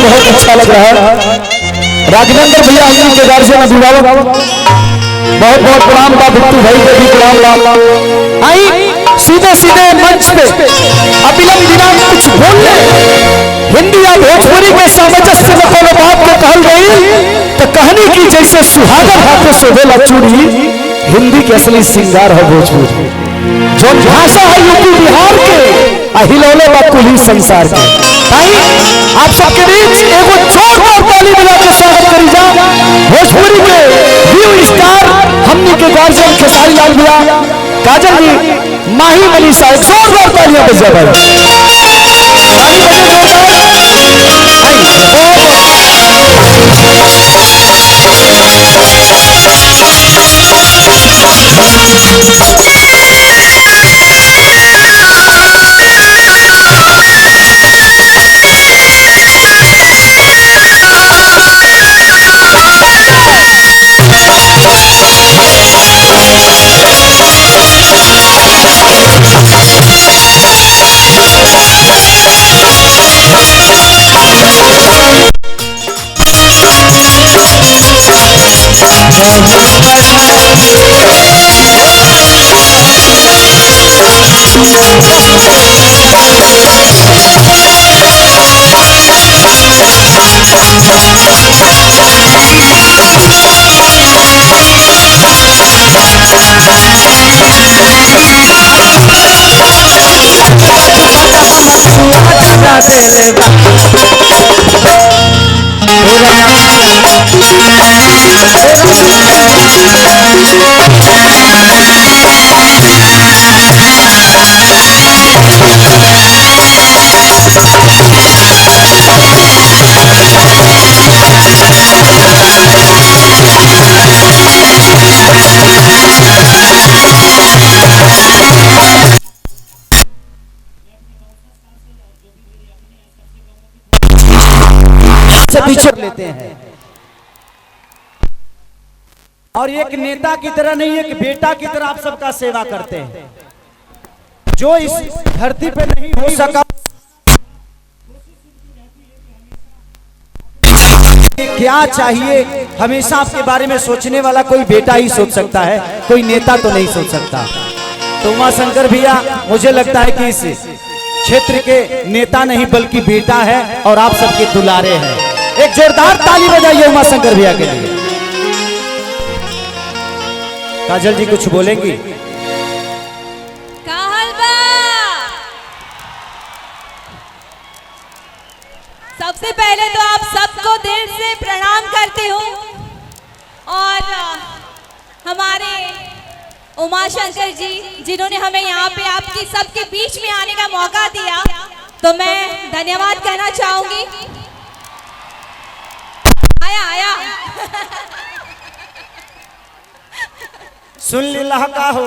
बहुत अच्छा लग रहा है। राजनंदन भैया हम के घर से अभिभावक बहुत बहुत प्रणाम बा। बिट्टू भाई के भी प्रणाम बा। आई सीधे सीधे मंच पे अविलंब बिना कुछ बोलने हिंदी या भोजपुरी के सामंजस्य में कोनो बात को कहल गई तो कहनी की जैसे सुहागर हाथे शोभेला चूड़ी, हिंदी के असली श्रृंगार है भोजपुरी। जो भाषा है यूपी बिहार के अहिलौले बा कुली संसार के। भाई आप सबके बीच एगो जोरदार ताली बजा के स्वागत करी जा भोजपुरी के न्यू स्टार हमनी के गार्जियन खेसारी लाल भैया, काजल जी, माही मनी साहब। जोरदार तालियां बजा भाई, ताली बजे से पीछे लेते हैं। और एक नेता की तरह नहीं, एक बेटा की तरह आप सबका सेवा करते हैं। जो इस धरती पे नहीं हो सका, क्या चाहिए हमेशा आपके बारे में सोचने वाला कोई बेटा ही सोच सकता है, कोई नेता तो नहीं सोच सकता। तो उमा शंकर भैया मुझे लगता है कि इस क्षेत्र के नेता नहीं बल्कि बेटा है और आप सबके दुलारे हैं। एक जोरदार ताली बजाइए उमा शंकर भैया के लिए। काजल जी कुछ बोलेंगी? सबसे पहले तो आप सबको दिल से प्रणाम करती हूँ और हमारे उमा शंकर जी जिन्होंने हमें यहाँ पे आपकी सबके बीच में आने का मौका दिया, तो मैं धन्यवाद कहना चाहूंगी। आया सुन लीला का हो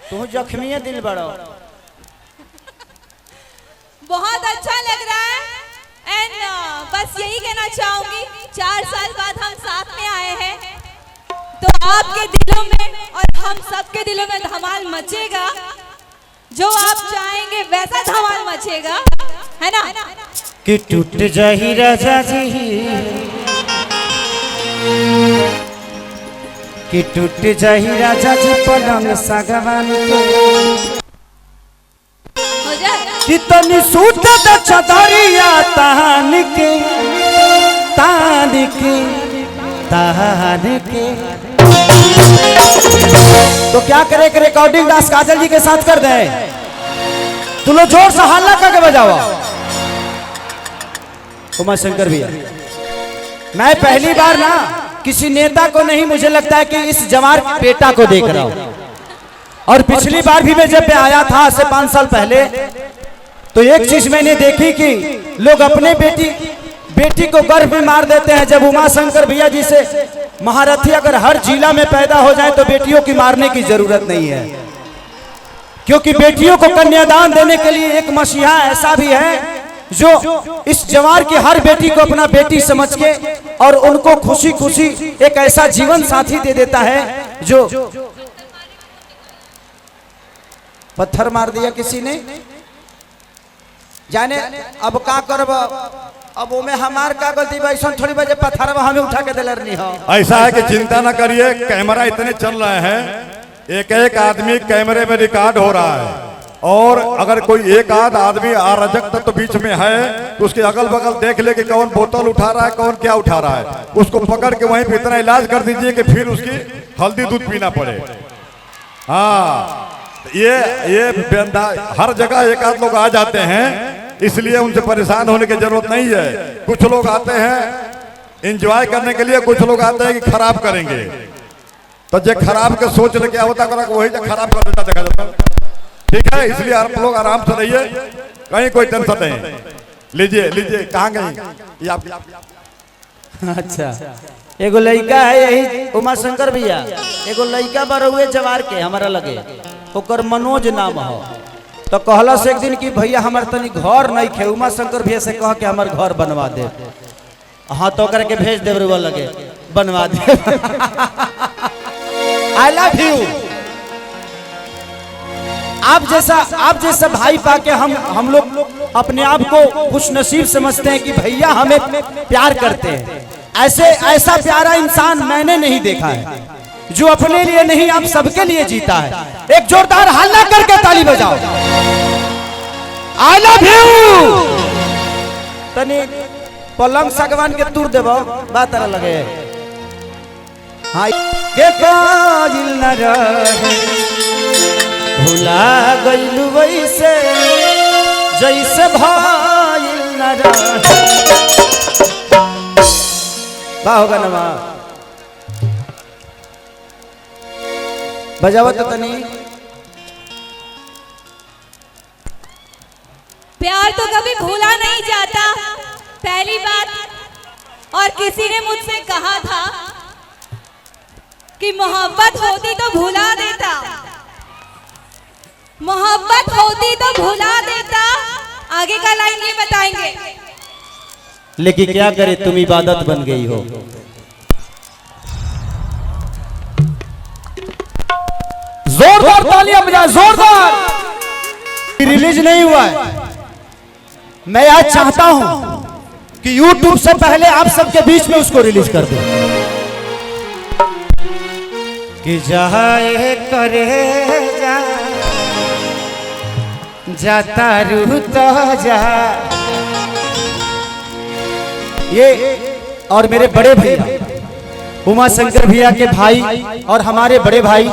तू जख्मी है दिल बड़ो। बहुत अच्छा लग रहा है एंड बस यही कहना चाहूंगी 4 साल बाद हम साथ में आए हैं, तो आपके दिलों में और हम सबके दिलों में धमाल मचेगा। जो आप चाहेंगे वैसा धमाल मचेगा, है ना? कि टूट जाही राजा जी, कि टूट जाही राजा जी पलंग सागवान के, कि तनी सूट द चदरिया तान के तान के तान के। तो क्या करे कि रिकॉर्डिंग डांस काजल जी के साथ कर दे। तुम लोग जोर से हल्ला करके बजाओ। उमा शंकर भैया, मैं पहली बार ना किसी नेता को नहीं, मुझे लगता है कि इस जवार बेटा को देख रहा हूं। और पिछली बार भी मैं जब आया था से 5 साल पहले, तो एक चीज मैंने देखी कि लोग अपने बेटी को गर्भ में मार देते हैं। जब उमा शंकर भैया जी से महारथी अगर हर जिला में पैदा हो जाए तो बेटियों की मारने की जरूरत नहीं है, क्योंकि बेटियों को कन्यादान देने के लिए एक मसीहा ऐसा भी है जो इस जवार की हर बेटी को अपना बेटी समझ के और उनको खुशी खुशी एक ऐसा जीवन साथी दे देता है। जो पत्थर मार दिया किसी ने, जाने अब का करब, अब में हमार का गलती वैसा थोड़ी बजे पत्थर हमें उठा के दिलर नहीं हो। ऐसा है कि चिंता न करिए, कैमरा इतने चल रहे हैं, एक एक आदमी कैमरे में रिकॉर्ड हो रहा है, और अगर कोई एक आध आदमी अराजक तत्व बीच में है तो उसके अगल बगल देख ले कि कौन बोतल उठा रहा है, कौन क्या उठा रहा है, उसको पकड़ के वहीं पे इतना इलाज कर दीजिए कि फिर उसकी हल्दी दूध पीना पड़े। हाँ, ये हर जगह एक आध लोग आ जाते हैं, इसलिए उनसे परेशान होने की जरूरत नहीं है। कुछ लोग आते हैं एंजॉय करने के लिए, कुछ लोग आते हैं कि खराब करेंगे, तो जो खराब के सोच ले क्या होता करा वही जो खराब कर देता देखा जाता। ठीक है, इसलिए आप लोग आराम से रहिए, कहीं कोई टेंशन नहीं। लीजिए लीजिए, कहाँ गई आप? अच्छा, एगो लड़का है यही उमा शंकर भैया, एगो लड़का बरुए जवार के हमारा लगे, ओकर मनोज नाम हो, तो कहला से एक दिन कि भैया हमार तनी घर नहीं खे, उमा शंकर भैया से कह के हमार घर बनवा दे। हाँ तो करके भेज दे बरुआ लगे, बनवा दे। I love you. आप जैसा भाई पाके हम लोग अपने आप को खुश नसीब समझते हैं कि भैया हमें प्यार करते हैं। ऐसा प्यारा इंसान मैंने नहीं देखा है जो अपने लिए नहीं आप सबके लिए जीता है। एक जोरदार हल्ला करके ताली बजाओ। I love you. तनी पलंग सगवान के तूर देबो, बात लगे। हाँ, के काजिल न रहे भुला गइलू वैसे जैसे भाइल न रहे। बा होगा ना बा बजावत तनी। प्यार तो कभी भूला नहीं जाता, पहली बात। और किसी ने मुझसे कहा था कि मोहब्बत होती तो भुला देता, मोहब्बत होती तो भुला देता। आगे का लाइन ये बताएंगे, लेकिन क्या करे तुम इबादत बन गई हो। जोरदार तालियां बजा, जोरदार। रिलीज नहीं हुआ है, मैं आज चाहता हूं कि YouTube से पहले आप सबके बीच में उसको रिलीज कर दो। कि जाए करे जाता रूह तो जा। ये और मेरे बड़े भैया उमा शंकर भैया के भाई और हमारे बड़े भाई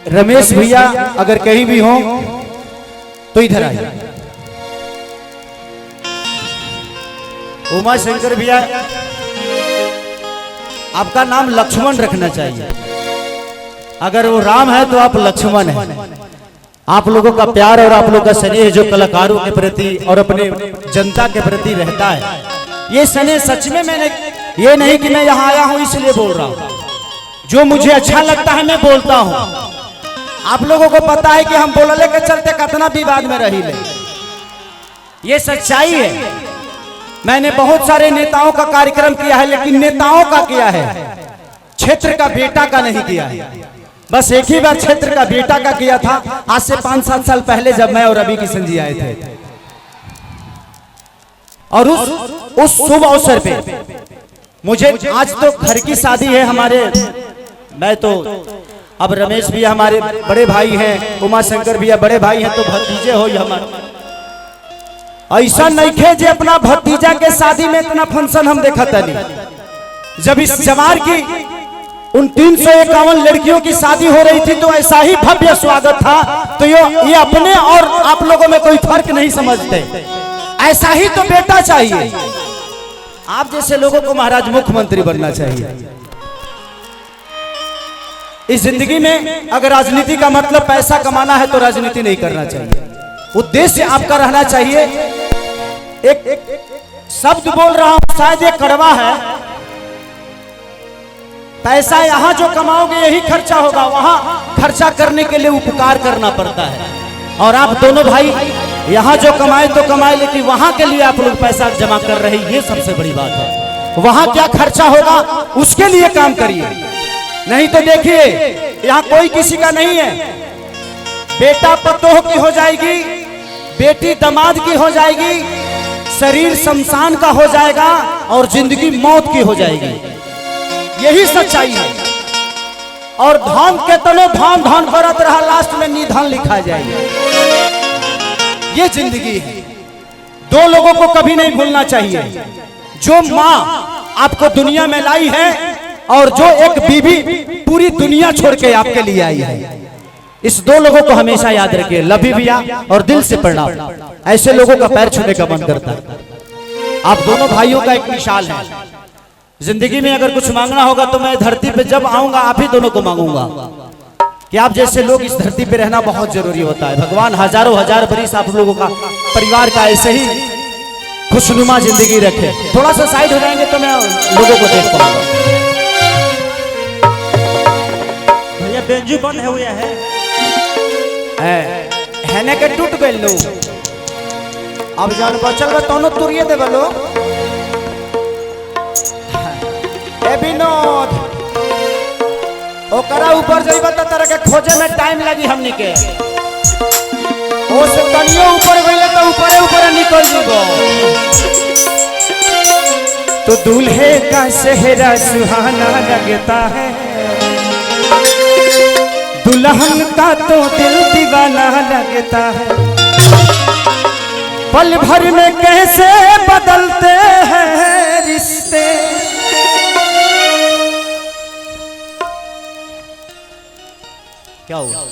रमेश भैया अगर कहीं भी हो तो इधर आइए। उमा शंकर भैया, आपका नाम लक्ष्मण रखना चाहिए। अगर वो राम है तो आप लक्ष्मण हैं। आप लोगों का प्यार और आप लोगों का स्नेह जो कलाकारों के प्रति और अपने जनता के प्रति रहता है, ये स्नेह सच में मैंने ये नहीं कि मैं यहाँ आया हूँ इसलिए बोल रहा हूँ। जो मुझे अच्छा लगता है मैं बोलता हूँ। आप लोगों को पता है कि हम बोलने के चलते कितना विवाद में रही ले, ये सच्चाई है। मैंने बहुत सारे नेताओं का कार्यक्रम किया है, लेकिन नेताओं का किया है, क्षेत्र का बेटा का नहीं किया है। बस एक ही बार क्षेत्र का बेटा का किया था, आज से 5-7 साल पहले जब मैं और रवि किशन जी आए थे। और उस शुभ अवसर पे मुझे, आज तो घर की शादी है हमारे, मैं तो अब रमेश भी हमारे बड़े भाई हैं, उमा शंकर भी बड़े भाई हैं, तो भतीजे हो हमारे। ऐसा नहीं खे जे अपना भतीजा के शादी में इतना फंक्शन हम देखा नहीं। जब इस जवार की उन 351 लड़कियों की शादी हो रही थी तो ऐसा ही भव्य स्वागत था। तो ये अपने और आप लोगों में कोई फर्क नहीं समझते, ऐसा ही तो बेटा चाहिए। आप जैसे लोगों को महाराज मुख्यमंत्री बनना चाहिए। इस जिंदगी में अगर राजनीति का मतलब पैसा कमाना है तो राजनीति नहीं करना चाहिए। उद्देश्य आपका रहना चाहिए। एक शब्द बोल रहा हूं, शायद ये कड़वा है। पैसा यहां जो कमाओगे यही खर्चा होगा, वहां खर्चा करने के लिए उपकार करना पड़ता है। और आप दोनों भाई यहां जो कमाए तो कमाए, लेकिन वहां के लिए आप लोग पैसा जमा कर रहे हैं, ये सबसे बड़ी बात है। वहां क्या खर्चा होगा उसके लिए काम करिए, नहीं तो देखिए यहां कोई किसी का नहीं है। बेटा पतोह की हो जाएगी, बेटी दामाद की हो जाएगी, शरीर शमशान का हो जाएगा और जिंदगी मौत की हो जाएगी। यही सच्चाई है। और धान के तने धान धान करत रहा, लास्ट में निधन लिखा जाएगा। ये जिंदगी है। दो लोगों को कभी नहीं भूलना चाहिए, जो माँ आपको दुनिया में लाई है और जो एक बीवी पूरी दुनिया छोड़ के आपके लिए आई है। इस दो लोगों को हमेशा याद रखिए। लभी भैया और दिल से प्रणाम। ऐसे लोगों का पैर छूने का मन करता है। आप दोनों भाइयों का एक मिसाल है। जिंदगी में अगर कुछ मांगना होगा तो मैं धरती पे जब आऊंगा आप ही दोनों को मांगूंगा कि आप जैसे लोग इस धरती पे रहना बहुत जरूरी होता है। भगवान हजारों हजार बरिस आप लोगों का परिवार का ऐसे ही खुशनुमा जिंदगी रखे। थोड़ा सा साइड हो जाएंगे तो मैं लोगों को देख पाऊंगा। भैया बेंजू बंद है हुआ है ने के टूट गए लो। अब जान बचल बा तोनो तुरिये दे बलो। ए विनोद ओकरा ऊपर जइबा त तरह के खोजे में टाइम लगी हमनी के। ओ से तनियो ऊपर गइले त ऊपरे ऊपरे निकल जीबो। तो दूल्हे का सेहरा सुहाना लगता है, दुल्हन का तो दिल दीवाना लगता है। पल भर में कैसे बदलते हैं रिश्ते, क्या हुआ?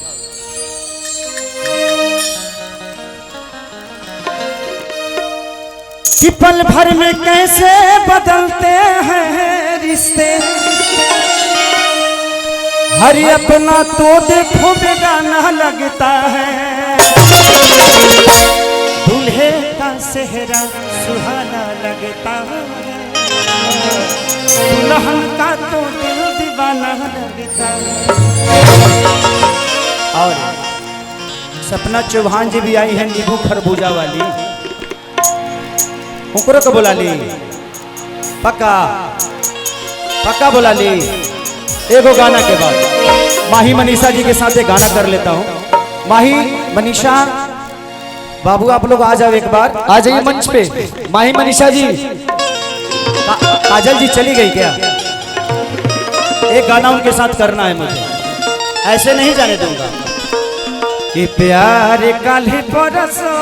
कि पल भर में कैसे बदलते हैं रिश्ते, हर अपना तो देखो बेगाना लगता है। दूल्हे का सेहरा सुहाना लगता है, दुल्हन का तो दिल दीवाना लगता है। और सपना चौहान जी भी आई है, नींबू खरबूजा वाली। उनको को बुला ली, पक्का पक्का बुला ली। एगो गाना के बाद माही मनीषा जी के साथ एक गाना कर लेता हूँ। माही मनीषा बाबू आप लोग आ जाओ, एक बार आ जाइए मंच पे। माही मनीषा जी, काजल जी चली गई क्या? एक गाना उनके साथ करना है मुझे, ऐसे नहीं जाने दूंगा। कि प्यार काली परसो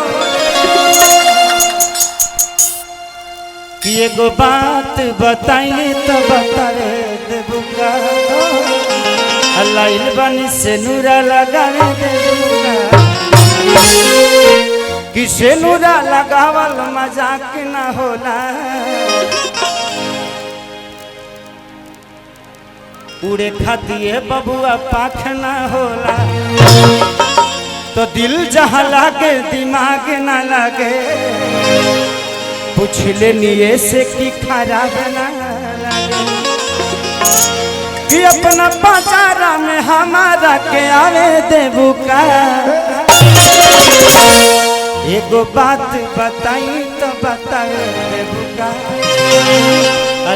कि एगो बात बताइए तो बताए देबुगा, लाइल बनी से नूरा लगावे देबुगा। कि से नूरा लगावल मजाक ना होला, उड़े खातिए बबुआ पाख ना होला। तो दिल जहाँ लागे दिमाग ना लागे, पूछ ले निये से कि खराब ना लागे। कि अपना पाचारा में हमारा के आवे देबू का, एगो बात बताई तो बतावे देबू का,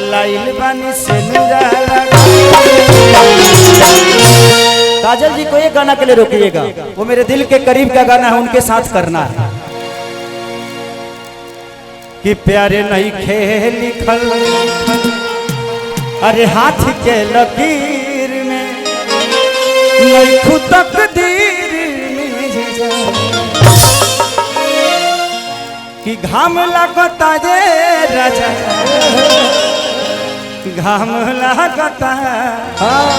लाइल बानी से नूरा लगा। काजल जी को एक गाना के लिए रोकिएगा, वो मेरे दिल के करीब का गाना है, उनके साथ करना है। कि प्यारे नहीं खेल लिखल अरे हाथ के लकीर में, नहीं खुद तकदीर में। कि घाम लगता जे राजा, घाम लगता